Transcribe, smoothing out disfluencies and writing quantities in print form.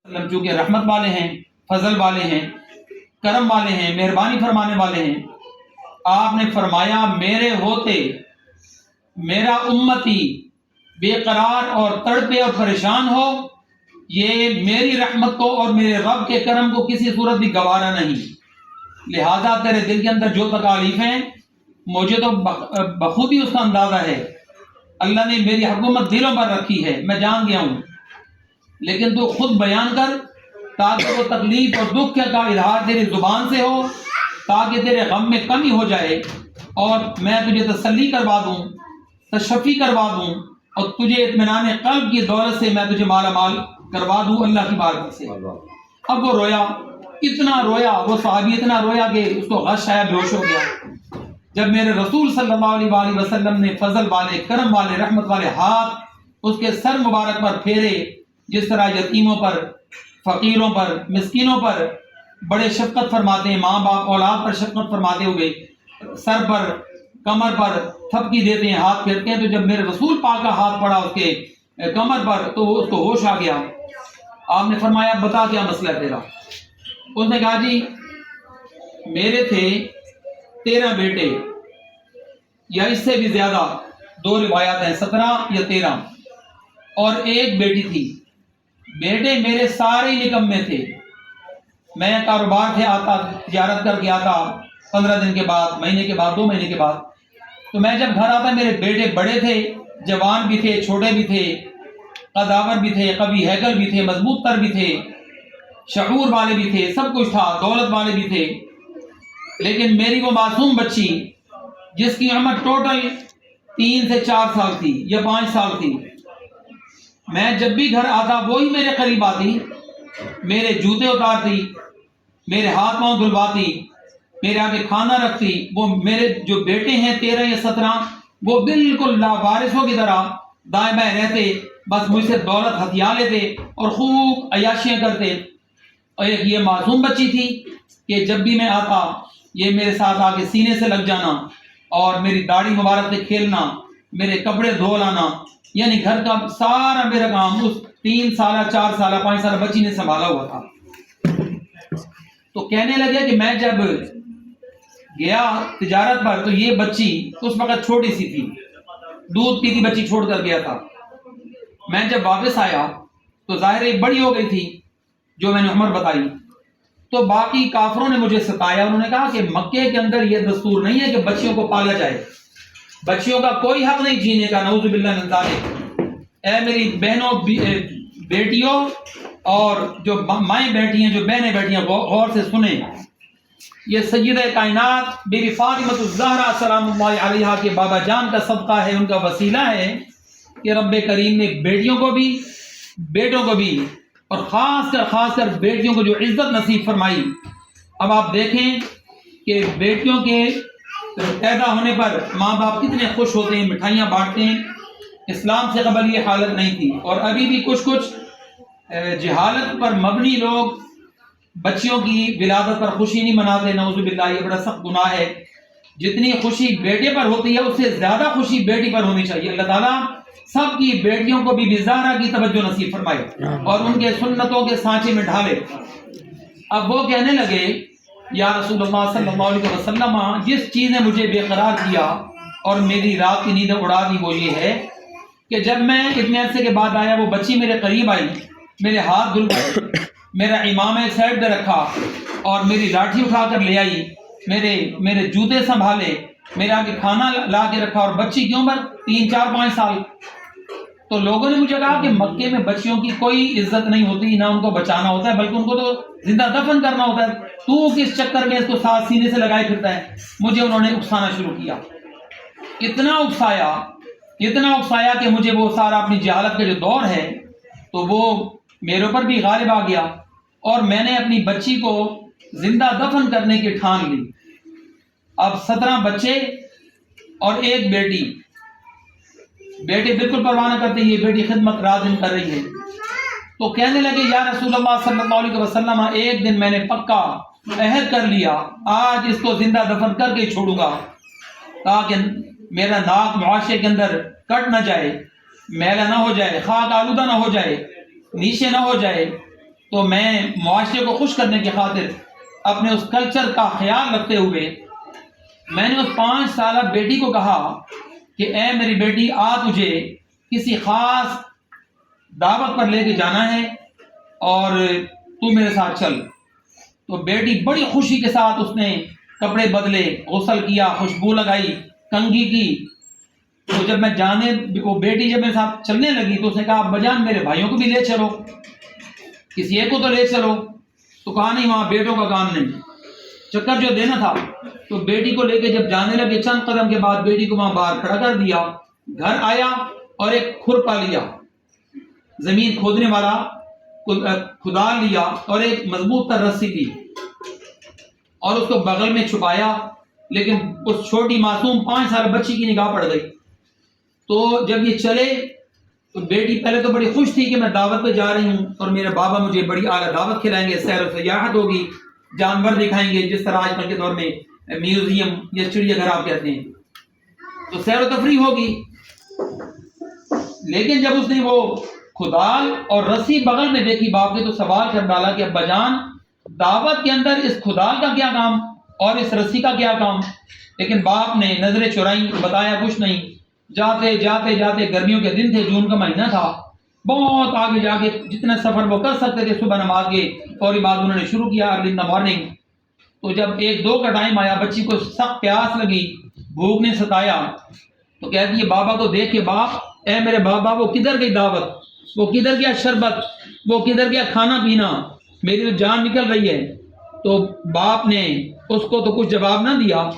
وسلم چونکہ رحمت والے ہیں، فضل والے ہیں، کرم والے ہیں، مہربانی فرمانے والے ہیں، آپ نے فرمایا میرے ہوتے میرا امتی بے قرار اور تڑپے اور پریشان ہو، یہ میری رحمت کو اور میرے رب کے کرم کو کسی صورت بھی گوارا نہیں۔ لہذا تیرے دل کے اندر جو تکالیف ہیں مجھے تو بخوبی اس کا اندازہ ہے، اللہ نے میری حکومت دلوں پر رکھی ہے، میں جان گیا ہوں، لیکن تو خود بیان کر تاکہ وہ تکلیف اور دکھ کا اظہار تیری زبان سے ہو، تاکہ تیرے غم میں کمی ہو جائے اور میں تجھے تسلی کروا دوں، تشفی کروا دوں اور تجھے اطمینان قلب کی دولت سے میں تجھے مالا مال کروا دوں اللہ کی بارگاہ سے۔ اب وہ رویا، اتنا رویا، وہ صحابی اتنا رویا کہ اس کو غش آیا، بے ہوش ہو گیا۔ جب میرے رسول صلی اللہ علیہ وآلہ وسلم نے فضل والے، کرم والے، رحمت والے ہاتھ اس کے سر مبارک پر پھیرے، جس طرح یتیموں پر، فقیروں پر، مسکینوں پر بڑے شفقت فرماتے ہیں، ماں باپ اولاد پر شفقت فرماتے ہوئے سر پر، کمر پر تھپکی دیتے ہیں، ہاتھ پھیرتے ہیں، تو جب میرے رسول پاک کا ہاتھ پڑا اس کے کمر پر تو اس کو ہوش آ گیا۔ آپ نے فرمایا بتا کیا مسئلہ ہے تیرا؟ اس نے کہا جی میرے تھے 13 بیٹے یا اس سے بھی زیادہ، 2 روایات ہیں، 17 یا 13، اور ایک بیٹی تھی۔ بیٹے میرے سارے نکمے تھے، میں کاروبار سے آتا، تجارت کر کے آتا 15 دن کے بعد، مہینے کے بعد، 2 مہینے کے بعد، تو میں جب گھر آتا میرے بیٹے بڑے تھے، جوان بھی تھے، چھوٹے بھی تھے، قداور بھی تھے، قوی ہیکل بھی تھے، مضبوط تر بھی تھے، شعور والے بھی تھے، سب کچھ تھا، دولت والے بھی تھے، لیکن میری وہ معصوم بچی جس کی عمر ٹوٹل 3 سے 4 سال تھی یا 5 سال تھی، میں جب بھی گھر آتا وہی میرے قریب آتی، میرے جوتے اتارتی، میرے ہاتھ پاؤں دھلواتی، میرے آگے کھانا رکھتی۔ وہ میرے جو بیٹے ہیں 13 یا 17 وہ بالکل لاوارثوں کی طرح دائیں بائیں رہتے، بس مجھ سے دولت ہتھیا لیتے اور خوب عیاشیاں کرتے۔ اور ایک یہ معصوم بچی تھی کہ جب بھی میں آتا یہ میرے ساتھ آ کے سینے سے لگ جانا اور میری داڑھی مبارک سے کھیلنا، میرے کپڑے دھو لانا، یعنی گھر کا سارا میرا کام اس 3 سالہ، 4 سالہ، 5 سالہ بچی نے سنبھالا ہوا تھا۔ تو کہنے لگے کہ میں جب گیا تجارت پر تو یہ بچی اس وقت چھوٹی سی تھی، دودھ پیتی بچی چھوڑ کر گیا تھا، میں جب واپس آیا تو ظاہر ایک بڑی ہو گئی تھی جو میں نے عمر بتائی، تو باقی کافروں نے مجھے ستایا، انہوں نے کہا کہ مکے کے اندر یہ دستور نہیں ہے کہ بچیوں کو پالا جائے، بچیوں کا کوئی حق نہیں جینے کا، نعوذ باللہ من ذالک۔ اے میری بہنوں، بیٹیوں اور جو مائیں بیٹھی ہیں، جو بہنیں بیٹھی ہیں، غور سے سنیں، یہ سیدہ کائنات بی بی فاطمۃ الزہرا سلام اللہ علیہا کے بابا جان کا صدقہ ہے، ان کا وسیلہ ہے کہ رب کریم نے بیٹیوں کو بھی، بیٹوں کو بھی، اور خاص کر بیٹیوں کو جو عزت نصیب فرمائی۔ اب آپ دیکھیں کہ بیٹیوں کے پیدا ہونے پر ماں باپ کتنے خوش ہوتے ہیں، مٹھائیاں بانٹتے ہیں۔ اسلام سے قبل یہ حالت نہیں تھی، اور ابھی بھی کچھ جہالت پر مبنی لوگ بچیوں کی ولادت پر خوشی نہیں مناتے، نعوذ باللہ، یہ بڑا سخت گناہ ہے۔ جتنی خوشی بیٹے پر ہوتی ہے اس سے زیادہ خوشی بیٹی پر ہونی چاہیے۔ اللہ تعالیٰ سب کی بیٹیوں کو بی بی زہرا کی توجہ نصیب فرمائے اور ان کے سنتوں کے سانچے میں ڈھالے۔ اب وہ کہنے لگے یا رسول اللہ صلی اللہ علیہ وسلم، جس چیز نے مجھے بے قرار کیا اور میری رات کی نیند اڑا دی وہ یہ ہے کہ جب میں اتنے عرصے کے بعد آیا، وہ بچی میرے قریب آئی، میرے ہاتھ دھلوائے، میرا امامہ ایک سائڈ پہ رکھا اور میری لاٹھی اٹھا کر لے آئی، میرے جوتے سنبھالے، میرے آگے کھانا لا کے رکھا، اور بچی کی عمر 3، 4، 5 سال۔ تو لوگوں نے مجھے کہا کہ مکے میں بچیوں کی کوئی عزت نہیں ہوتی، نہ ان کو بچانا ہوتا ہے، بلکہ ان کو تو زندہ دفن کرنا ہوتا ہے، تو کس چکر میں اس کو ساتھ سینے سے لگائے پھرتا ہے۔ مجھے انہوں نے اکسانا شروع کیا، اتنا اکسایا کہ مجھے وہ سارا اپنی جہالت کا جو دور ہے تو وہ میرے اوپر بھی غالب آ گیا، اور میں نے اپنی بچی کو زندہ دفن کرنے کی ٹھان لی۔ اب 17 بچے اور ایک بیٹی، بیٹے بالکل پرواہ نہ کرتے، یہ بیٹی خدمت رات دن کر رہی ہے۔ تو کہنے لگے یا رسول اللہ صلی اللہ علیہ وسلم، ایک دن میں نے پکا عہد کر لیا، آج اس کو زندہ دفن کر کے چھوڑوں گا تاکہ میرا ناک معاشرے کے اندر کٹ نہ جائے، میلا نہ ہو جائے، خاک آلودہ نہ ہو جائے، نیشے نہ ہو جائے۔ تو میں معاشرے کو خوش کرنے کی خاطر اپنے اس کلچر کا خیال رکھتے ہوئے میں نے اس 5 سالہ بیٹی کو کہا کہ اے میری بیٹی، تجھے کسی خاص دعوت پر لے کے جانا ہے اور تو میرے ساتھ چل۔ تو بیٹی بڑی خوشی کے ساتھ اس نے کپڑے بدلے، غسل کیا، خوشبو لگائی، کنگھی کی۔ تو جب میں وہ بیٹی جب میرے ساتھ چلنے لگی تو اس نے کہا ابا جان میرے بھائیوں کو بھی لے چلو، کسی ایک کو تو لے چلو۔ تو کہا نہیں، وہاں بیٹوں کا کام نہیں، چکر جو دینا تھا۔ تو بیٹی کو لے کے جب جانے لگے، چند قدم کے بعد بیٹی کو وہاں باہر کھڑا کر دیا، گھر آیا اور ایک کھرپا لیا، زمین کھودنے والا کھدار لیا اور ایک مضبوط تر رسی لی اور اس کو بغل میں چھپایا۔ لیکن اس چھوٹی معصوم 5 سال بچی کی نگاہ پڑ گئی۔ تو جب یہ چلے تو بیٹی پہلے تو بڑی خوش تھی کہ میں دعوت پہ جا رہی ہوں اور میرے بابا مجھے بڑی اعلیٰ دعوت کھلائیں گے، سیر و سیاحت ہوگی، جانور دکھائیں گے، جس طرح آج کل کے دور میں میوزیم یا چڑیا گھر آپ کہتے ہیں، تو سیر و تفریح ہوگی۔ لیکن جب اس نے وہ کھدال اور رسی بغل میں دیکھی باپ کے، تو سوال کر ڈالا کہ ابا جان دعوت کے اندر اس کھدال کا کیا کام اور اس رسی کا کیا کام؟ لیکن باپ نے نظریں چرائیں، بتایا کچھ نہیں۔ جاتے جاتے جاتے، گرمیوں کے دن تھے، جون کا مہینہ تھا، بہت آگے جا کے جتنا سفر وہ کر سکتے تھے، صبح نماز کے فوری بعد انہوں نے شروع کیا ارلی ان دا مارننگ۔ تو جب 1-2 کا ٹائم آیا، بچی کو سخت پیاس لگی، بھوک نے ستایا، تو کہتی ہے بابا کو دیکھ کے باپ، اے میرے بابا وہ کدھر گئی دعوت، وہ کدھر گیا شربت، وہ کدھر گیا کھانا پینا، میری تو جان نکل رہی ہے۔ تو باپ نے اس کو تو کچھ جواب نہ دیا،